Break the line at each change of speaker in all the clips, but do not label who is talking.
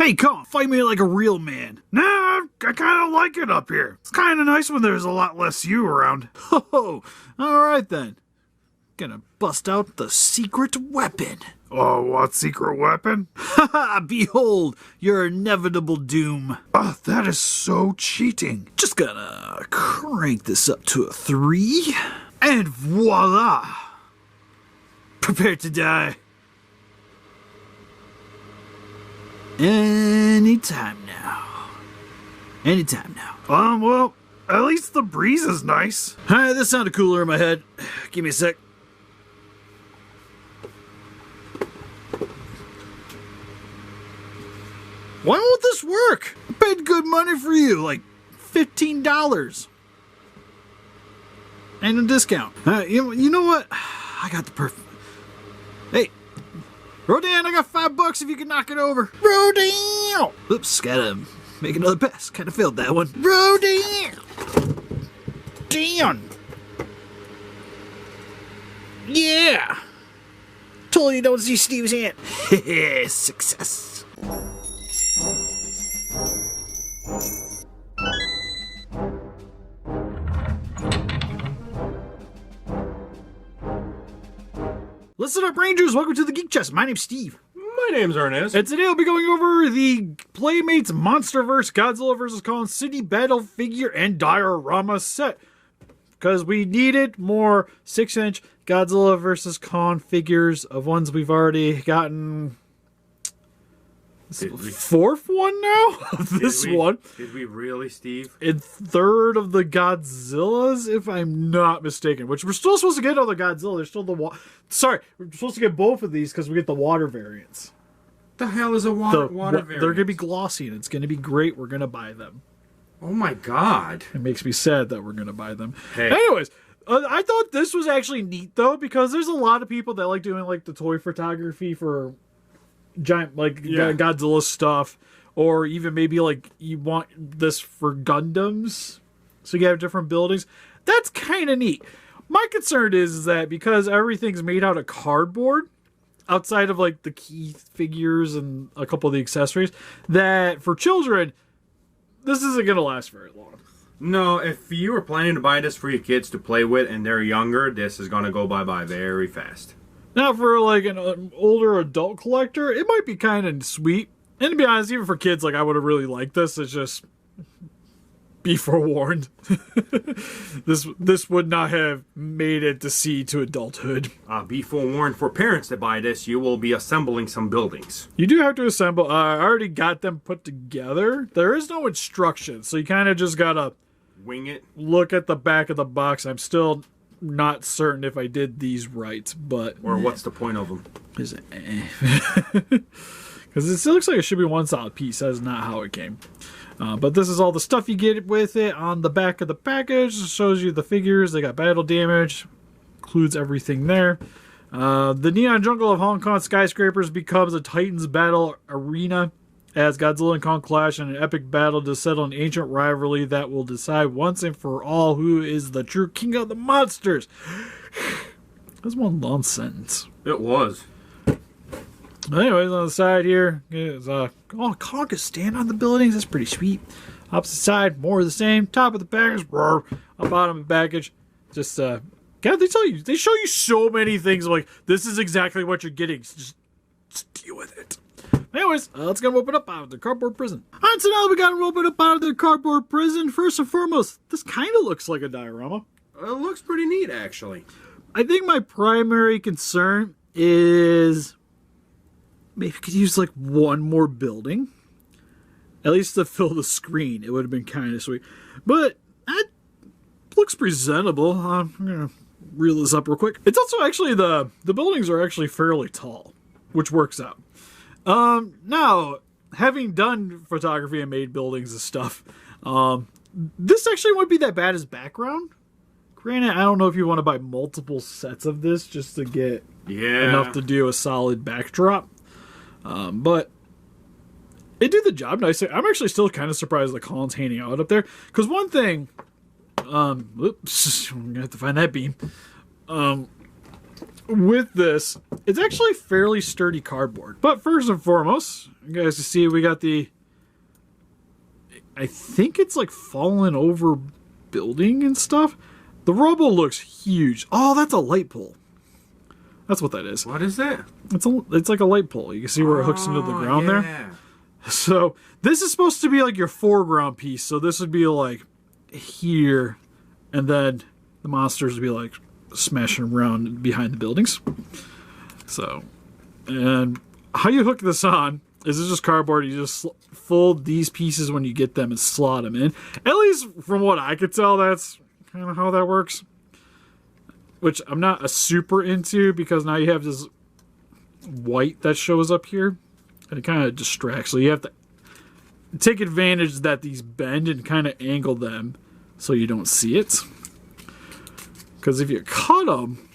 Hey, come on, fight me like a real man. Nah, I kind of like it up here. It's kind of nice when there's a lot less you around. Oh, alright then. Gonna bust out the secret weapon. Oh, what secret weapon? Haha, behold, your inevitable doom. Oh, that is so cheating. Just gonna crank this up to a 3. And voila! Prepare to die. Anytime now. Anytime now. Well, at least the breeze is nice. Alright, this sounded cooler in my head. Give me a sec. Why won't this work? I paid good money for you, like $15. And a discount. You know what? I got the perfect... Hey, Rodan, I got $5 if you can knock it over. Rodan! Oops, gotta make another pass. Kind of failed that one. Rodan! Damn! Yeah! Totally don't see Steve's hand. Success. Listen up, Rangers! Welcome to the Geek Chest. My name's Steve.
My name's Arnes.
And today I'll be going over the Playmates Monsterverse Godzilla vs. Kong City Battle Figure and Diorama set. Because we needed more 6-inch Godzilla vs. Kong figures of ones we've already gotten. Fourth one now? This one.
Did we really, Steve?
And third of the Godzillas, if I'm not mistaken. Which we're still supposed to get other Godzilla. There's still the Sorry, we're supposed to get both of these because we get the water variants.
The hell is a water variant?
They're going to be glossy and it's going to be great. We're going to buy them.
Oh my god.
It makes me sad that we're going to buy them.
Hey.
Anyways, I thought this was actually neat though because there's a lot of people that like doing like the toy photography for giant Godzilla stuff, or even maybe like you want this for Gundams, so you have different buildings. That's kind of neat. My concern is that because everything's made out of cardboard, outside of like the key figures and a couple of the accessories, that for children, this isn't gonna last very long.
No, if you were planning to buy this for your kids to play with and they're younger, this is gonna go bye-bye very fast. Now,
for like an older adult collector, it might be kind of sweet. And to be honest, even for kids, like I would have really liked this. It's just be forewarned. This would not have made it to adulthood.
Be forewarned, for parents that buy this, you will be assembling some buildings.
You do have to assemble. I already got them put together. There is no instructions, so you kind of just gotta
wing it.
Look at the back of the box. I'm still not certain if I did these right, but...
Or what's the point of them?
Is it... Because it still looks like it should be one solid piece. That is not how it came. But this is all the stuff you get with it on the back of the package. It shows you the figures. They got battle damage. Includes everything there. The neon jungle of Hong Kong skyscrapers becomes a Titans battle arena as Godzilla and Kong clash in an epic battle to settle an ancient rivalry that will decide once and for all who is the true king of the monsters. That's one long sentence.
It was.
Anyways, on the side here is Kong can stand on the buildings. That's pretty sweet. Opposite side, more of the same. Top of the package, bottom of the package. Just God, they show you so many things. Like this is exactly what you're getting. So just deal with it. Anyways, let's get them open up out of the cardboard prison. Alright, so now we got them open up out of the cardboard prison. First and foremost, this kind of looks like a diorama.
It looks pretty neat, actually.
I think my primary concern is maybe we could use like one more building. At least to fill the screen. It would have been kind of sweet. But that looks presentable. I'm going to reel this up real quick. It's also actually, the buildings are actually fairly tall, which works out. Now, having done photography and made buildings and stuff, this actually wouldn't be that bad as background. Granted, I don't know if you want to buy multiple sets of this just to get enough to do a solid backdrop. But it did the job nicely. I'm actually still kind of surprised that Colin's hanging out up there. Because one thing, oops, I'm going to have to find that beam. with this, it's actually fairly sturdy cardboard. But first and foremost, you guys can see we got the, I think it's like fallen over building and stuff. The rubble looks huge. Oh, that's a light pole. That's what that is.
What is that?
It's like a light pole. You can see where it hooks into the ground there. So this is supposed to be like your foreground piece. So this would be like here, and then the monsters would be like smashing around behind the buildings. So, and how you hook this on is it's just cardboard. You just fold these pieces when you get them and slot them in. At least from what I could tell, that's kind of how that works. Which I'm not a super into, because now you have this white that shows up here, and it kind of distracts. So you have to take advantage that these bend and kind of angle them so you don't see it. Because if you cut them,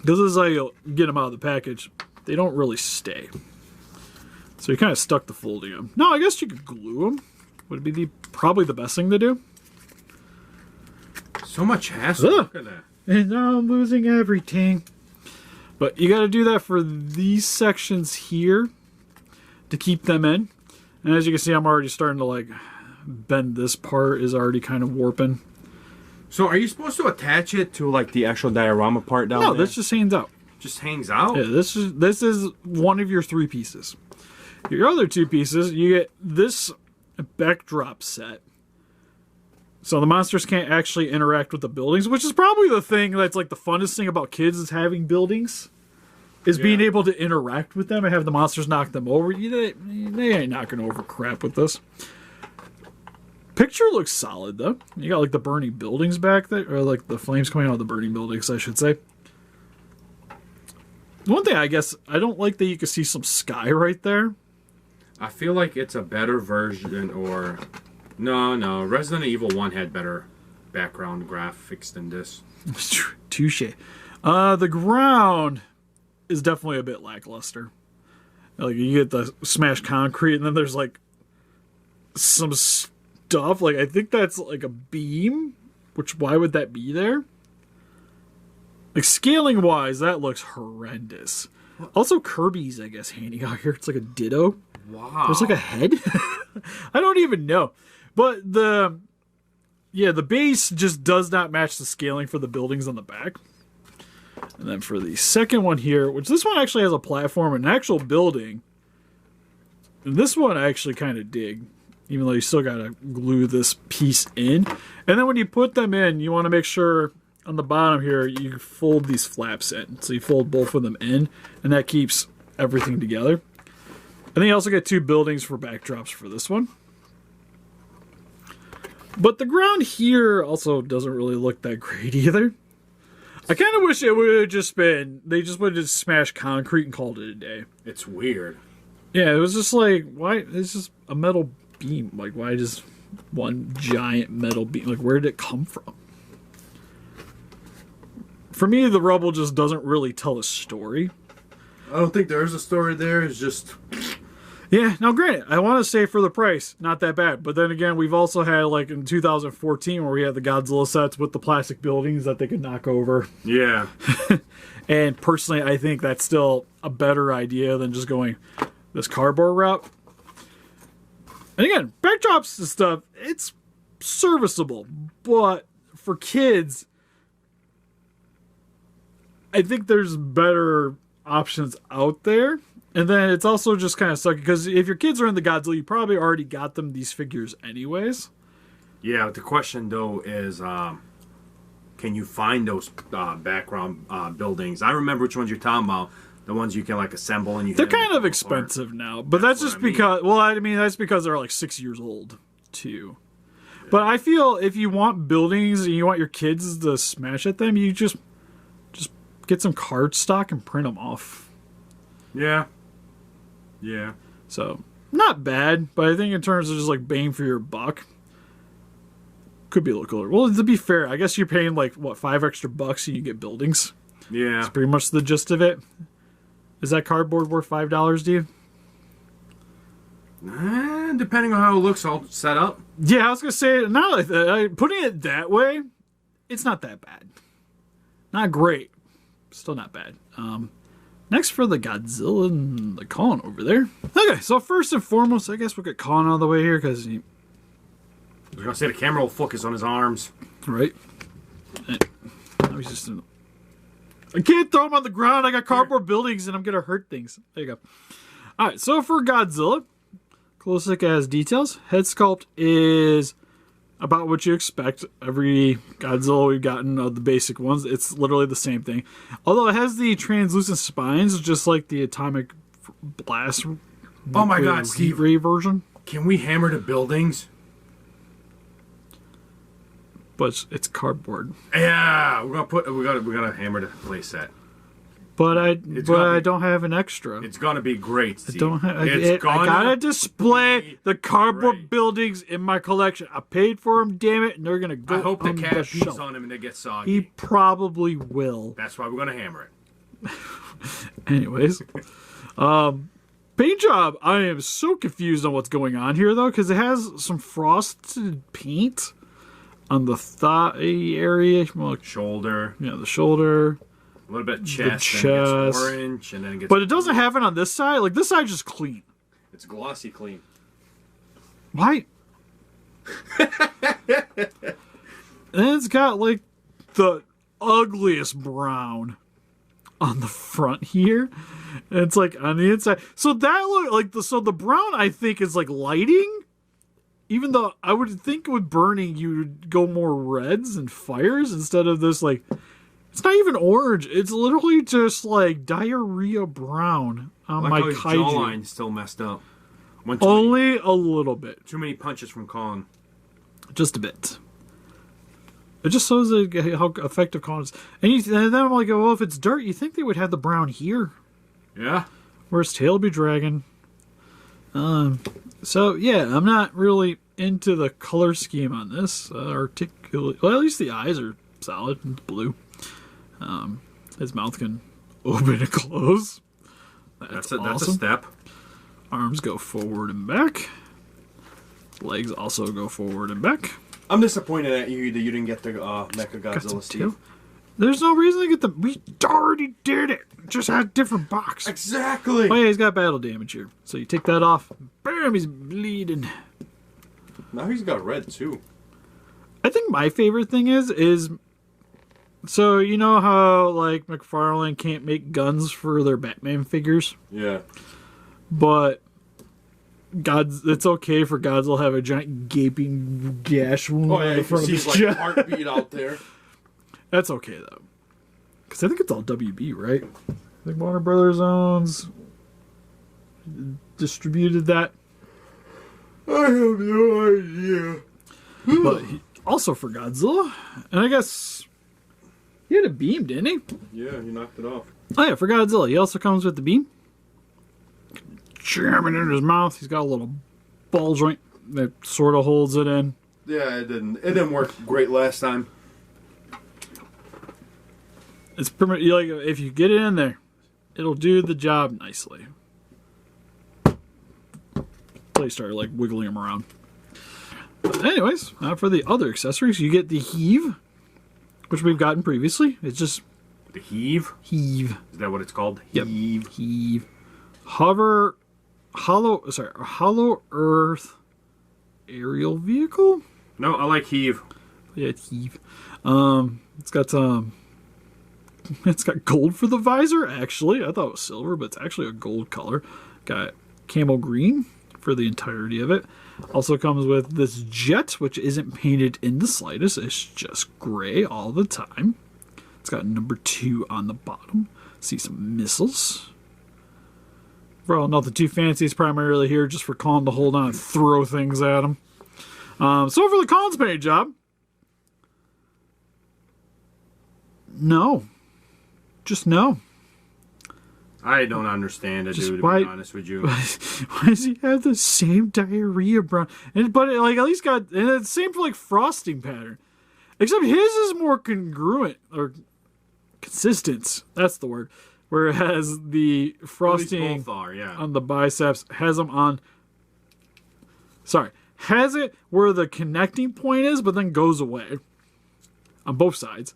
this is how you'll get them out of the package, they don't really stay. So you kind of stuck to folding them. No, I guess you could glue them. Would be probably the best thing to do.
So much hassle. Look at that.
And now I'm losing everything. But you got to do that for these sections here to keep them in. And as you can see, I'm already starting to like bend. This part is already kind of warping.
So are you supposed to attach it to like the actual diorama part down there?
No, this just hangs out.
Just hangs out?
Yeah, this is one of your 3 pieces. Your other 2 pieces, you get this backdrop set. So the monsters can't actually interact with the buildings, which is probably the thing that's like the funnest thing about kids is having buildings. Is being able to interact with them and have the monsters knock them over. They ain't knocking over crap with this. Picture looks solid, though. You got, like, the burning buildings back there. Or, like, the flames coming out of the burning buildings, I should say. One thing, I guess, I don't like that you can see some sky right there.
I feel like it's a better version, or... No. Resident Evil 1 had better background graphics than this.
Touche. The ground is definitely a bit lackluster. Like, you get the smashed concrete, and then there's, like, some stuff. Like, I think that's, like, a beam. Which, why would that be there? Like, scaling-wise, that looks horrendous. Also, Kirby's, I guess, handing out here. It's like a ditto.
Wow.
There's, like, a head. I don't even know. But the base just does not match the scaling for the buildings on the back. And then for the second one here, which this one actually has a platform and an actual building. And this one I actually kind of dig, even though you still got to glue this piece in. And then when you put them in, you want to make sure on the bottom here, you fold these flaps in. So you fold both of them in, and that keeps everything together. And then you also get 2 buildings for backdrops for this one. But the ground here also doesn't really look that great either. I kind of wish it would have just been, they just would have just smashed concrete and called it a day.
It's weird.
Yeah, it was just like, why, it's just a metal beam. Like, why just one giant metal beam? Like, where did it come from? For me, the rubble just doesn't really tell a story.
I don't think there's a story there. It's just...
Yeah, now granted, I want to say for the price, not that bad. But then again, we've also had, like, in 2014, where we had the Godzilla sets with the plastic buildings that they could knock over.
Yeah.
And personally, I think that's still a better idea than just going this cardboard route. And again, backdrops and stuff, it's serviceable. But for kids, I think there's better options out there. And then it's also just kind of sucky, because if your kids are in the Godzilla, you probably already got them these figures anyways.
Yeah, the question, though, is can you find those background buildings? I remember which ones you're talking about. The ones you can, like, assemble and you...
They're kind of expensive now. But that's just because... Well, I mean, that's because they're, like, 6 years old, too. Yeah. But I feel if you want buildings and you want your kids to smash at them, you just get some cardstock and print them off.
Yeah. Yeah.
So, not bad, but I think in terms of just like bang for your buck, could be a little cooler. Well, to be fair, I guess you're paying like, what, $5 extra and you get buildings?
Yeah.
That's pretty much the gist of it. Is that cardboard worth $5 to you?
Depending on how it looks all set up.
Yeah, I was going to say, not like that. Putting it that way, it's not that bad. Not great. still not bad. Next for the Godzilla and the Kong over there. Okay, so first and foremost, I guess we'll get Kong out of the way here because he...
I was gonna say the camera will focus on his arms.
Right. Now he's just... I can't throw him on the ground. I got cardboard buildings and I'm gonna hurt things. There you go. Alright, so for Godzilla, close look as details. Head sculpt is about what you expect. Every Godzilla we've gotten of the basic ones, it's literally the same thing. Although it has the translucent spines, just like the Atomic Blast.
Oh my God, Steve!
Ray version.
Can we hammer the buildings?
But it's cardboard.
Yeah, we gotta hammer the playset.
But I don't have an extra.
It's gonna be great, Steve.
I gotta display the cardboard buildings in my collection. I paid for them, damn it, and they're gonna go.
I hope the
on
cat
the
pees
shelf.
on them and they get soggy.
He probably will.
That's why we're gonna hammer it.
Anyways, paint job. I am so confused on what's going on here though, because it has some frosted paint on the thigh area,
Shoulder.
Yeah, the shoulder.
A little bit of chest,
chest.
then it gets orange, and then it gets...
But it doesn't have it on this side. Like, this side's just clean.
It's glossy clean.
Why? And it's got, like, the ugliest brown on the front here. And it's, like, on the inside. So that look like... the brown, I think, is, like, lighting. Even though I would think with burning, you would go more reds and fires instead of this, like... It's not even orange. It's literally just like diarrhea brown on my
Kaiju. His jawline's still messed up.
Only a little bit.
Too many punches from Kong.
Just a bit. It just shows how effective Kong is. And then I'm like, well, if it's dirt, you think they would have the brown here.
Yeah.
Where his tail be dragging. So, yeah, I'm not really into the color scheme on this. Well, at least the eyes are solid and blue. His mouth can open and close. That's awesome.
That's a step.
Arms go forward and back. Legs also go forward and back.
I'm disappointed at you that you didn't get the Mecha Godzilla, Steve.
There's no reason to get them. We already did it. Just had a different box.
Exactly.
Oh yeah, he's got battle damage here. So you take that off. Bam, he's bleeding.
Now he's got red too.
I think my favorite thing is so you know how like McFarlane can't make guns for their Batman figures?
Yeah.
But it's okay for Godzilla to have a giant gaping gash wound in front of his
like
chest.
Heartbeat out there.
That's okay though, because I think it's all WB, right? I think Warner Brothers owns distributed that.
I have no idea.
But also for Godzilla, and I guess he had a beam, didn't he?
Yeah, he knocked it off.
Oh yeah, for Godzilla, he also comes with the beam. Jamming in his mouth. He's got a little ball joint that sort of holds it in.
Yeah, it didn't work great last time.
It's pretty like if you get it in there, it'll do the job nicely. They started like wiggling him around. But anyways, for the other accessories, you get the heave, which we've gotten previously. It's just
the heave.
Heave.
Is that what it's called?
Yep.
Heave.
Heave. Hollow Earth aerial vehicle.
No, I like heave.
Yeah, it's heave. It's got gold for the visor. Actually, I thought it was silver, but it's actually a gold color. Got camel green for the entirety of it. Also comes with this jet, which isn't painted in the slightest. It's just gray all the time. It's got number 2 on the bottom. See some missiles. Well, nothing too fancy. It's primarily here just for Kong to hold on and throw things at him. So for the Kong's paint job, no. Just no.
I don't understand it, dude, to be honest with you.
Why does he have the same diarrhea brown? But it, like, at least got, and it's the same for like frosting pattern. Except his is more congruent, or consistent. That's the word. Where it has the frosting
both are, yeah,
on the biceps, has them on, has it where the connecting point is, but then goes away on both sides.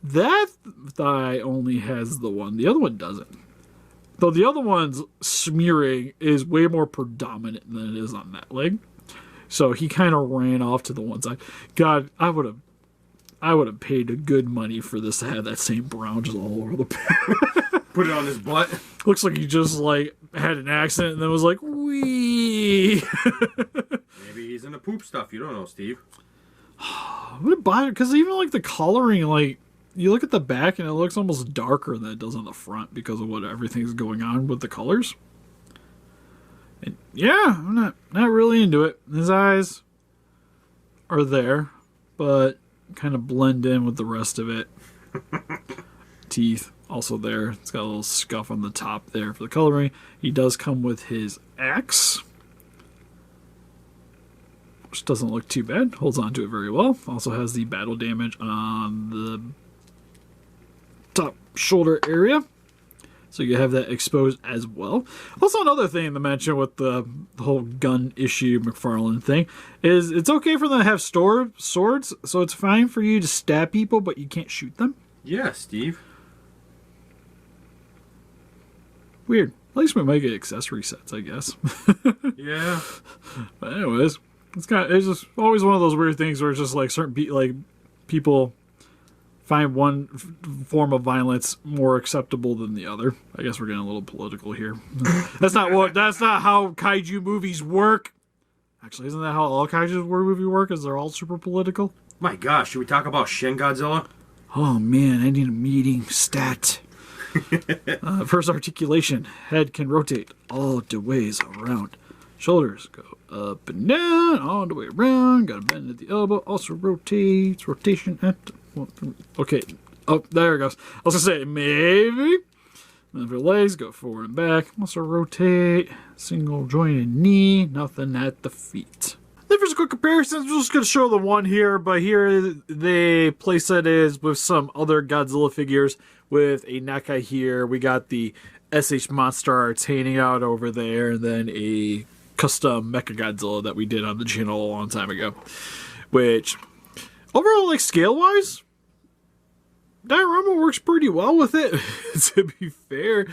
That thigh only has the one. The other one doesn't. Though the other one's smearing is way more predominant than it is on that leg. So he kind of ran off to the one side. God, I would have paid good money for this to have that same brown just all over the back.
Put it on his butt.
Looks like he just like had an accident and then was like, wee.
Maybe he's into poop stuff. You don't know, Steve.
I would buy it because even like the coloring, like you look at the back and it looks almost darker than it does on the front because of what everything's going on with the colors. And yeah, I'm not really into it. His eyes are there, but kind of blend in with the rest of it. Teeth also there. It's got a little scuff on the top there for the coloring. He does come with his axe, which doesn't look too bad. Holds on to it very well. Also has the battle damage on the top shoulder area. So you have that exposed as well. Also, another thing to mention with the whole gun issue McFarlane thing is it's okay for them to have swords, so it's fine for you to stab people, but you can't shoot them.
Yeah, Steve.
Weird. At least we might get accessory sets, I guess.
Yeah.
But anyways, it's just always one of those weird things where it's just like certain people find one form of violence more acceptable than the other. I guess we're getting a little political here. That's not how kaiju movies work. Actually, isn't that how all kaiju movies work? Is they're all super political?
My gosh, should we talk about Shin Godzilla?
Oh man, I need a meeting. Stat. First articulation. Head can rotate all the ways around. Shoulders go up and down, all the way around. Got a bend at the elbow. Also rotates. Rotation at the... Okay. Oh, there it goes. I was going to say, maybe. Then for legs, go forward and back. Also rotate. Single jointed knee. Nothing at the feet. Then for some quick comparisons, I'm just going to show the one here. But here, the playset is with some other Godzilla figures with a NECA here. We got the SH Monster Arts hanging out over there. And then a custom Mecha Godzilla that we did on the channel a long time ago. Which, overall, like, scale-wise, Diorama works pretty well with it, to be fair.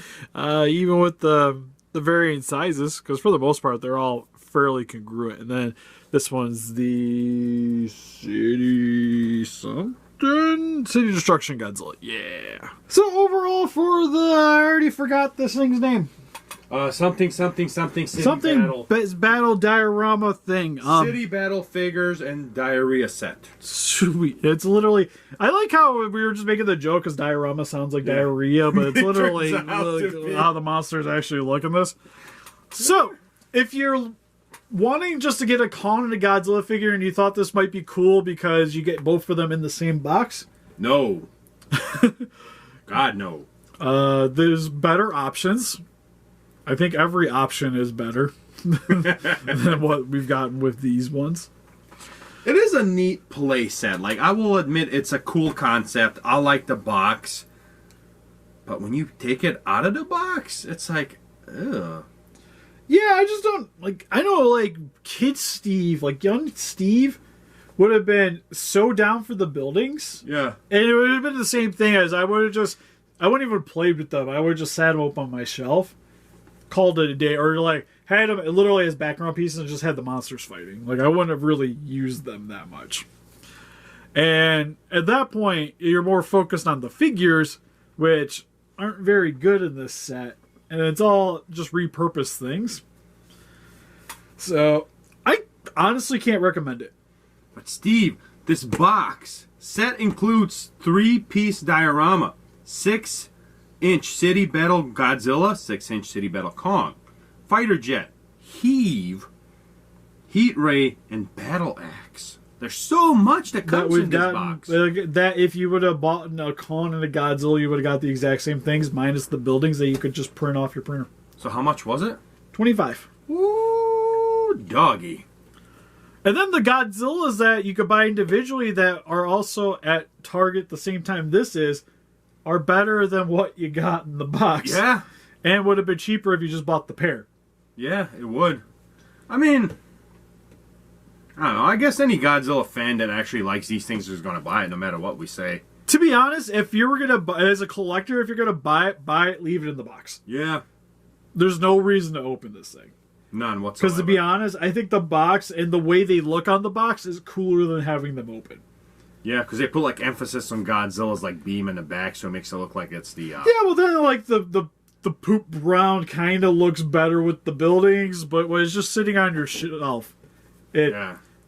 Even with the varying sizes, because for the most part, they're all fairly congruent. And then this one's the City Destruction Godzilla. Yeah. So overall for I already forgot this thing's name.
Something City Battle.
Battle Diorama thing.
City Battle figures and diarrhea set.
Sweet. It's literally... I like how we were just making the joke because diorama sounds like diarrhea, but it's literally how the monsters actually look in this. So, if you're wanting just to get a Kong and a Godzilla figure and you thought this might be cool because you get both of them in the same box...
No. God, no.
There's better options. I think every option is better than what we've gotten with these ones.
It is a neat play set. Like, I will admit it's a cool concept. I like the box. But when you take it out of the box, it's like, ugh.
Yeah, I just don't, like, I know, like, kid Steve, like, young Steve would have been so down for the buildings.
Yeah.
And it would have been the same thing as I wouldn't even played with them. I would have just sat them up on my shelf, called it a day, or like had them literally as background pieces and just had the monsters fighting. Like I wouldn't have really used them that much. And at that point, you're more focused on the figures, which aren't very good in this set, and it's all just repurposed things. So I honestly can't recommend it.
But Steve, this box set includes 3-piece diorama, 6-inch City Battle Godzilla, 6-inch City Battle Kong, Fighter Jet, Heave, Heat Ray, and Battle Axe. There's so much that comes in this box.
That if you would have bought a Kong and a Godzilla, you would have got the exact same things, minus the buildings that you could just print off your printer.
So how much was it?
$25.
Ooh, doggy.
And then the Godzillas that you could buy individually that are also at Target the same time this is, are better than what you got in the box.
Yeah.
And would have been cheaper if you just bought the pair.
Yeah, it would. I mean, I don't know. I guess any Godzilla fan that actually likes these things is going to buy it no matter what we say.
To be honest, if you were gonna buy, as a collector, if you're gonna buy it, leave it in the box.
Yeah.
There's no reason to open this thing.
None whatsoever.
Because to be honest, I think the box and the way they look on the box is cooler than having them open.
Yeah, because they put like emphasis on Godzilla's like beam in the back, so it makes it look like it's the.
Yeah, well then like the poop brown kind of looks better with the buildings, but when it's just sitting on your shelf, it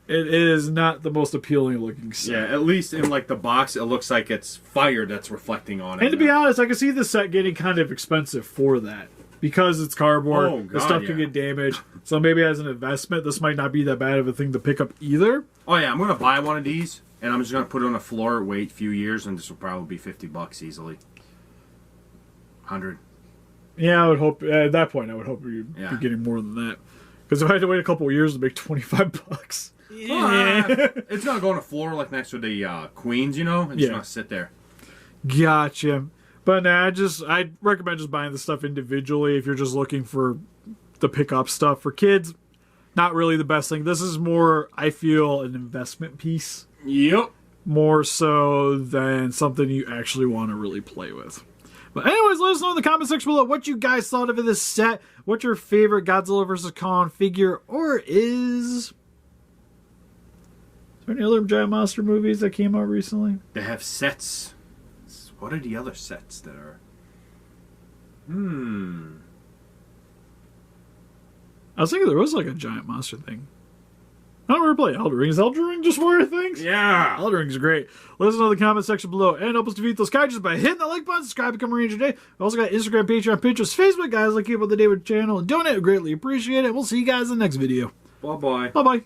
is not the most appealing looking set.
Yeah, at least in like the box, it looks like it's fire that's reflecting on it.
And to be honest, I can see the set getting kind of expensive for that. Because it's cardboard,
Oh, God,
the stuff can get damaged. So maybe as an investment, this might not be that bad of a thing to pick up either.
Oh yeah, I'm gonna buy one of these, and I'm just gonna put it on the floor, wait a few years, and this will probably be $50 easily. 100.
Yeah, I would hope at that point. I would hope you'd be getting more than that. Because if I had to wait a couple of years to make $25,
it's gonna go on the floor like next to the queens, you know, and just gonna sit there.
Gotcha. But nah, I'd recommend just buying the stuff individually if you're just looking for the pick up stuff. For kids, not really the best thing. This is more, I feel, an investment piece.
Yep.
More so than something you actually want to really play with. But anyways, let us know in the comment section below what you guys thought of this set. What's your favorite Godzilla vs. Kong figure, or is there any other giant monster movies that came out recently?
They have sets. What are the other sets that are?
I was thinking there was like a giant monster thing. I don't ever play Elden Ring. Is Elden Ring just one of your things?
Yeah.
Elden Ring's great. Let us know in the comment section below. And help us defeat those kaijus by hitting that like button, subscribe, become a ranger today. We also got Instagram, Patreon, Pinterest, Facebook, guys. Like keep up the day with the channel and donate. We greatly appreciate it. We'll see you guys in the next video.
Bye-bye.
Bye-bye.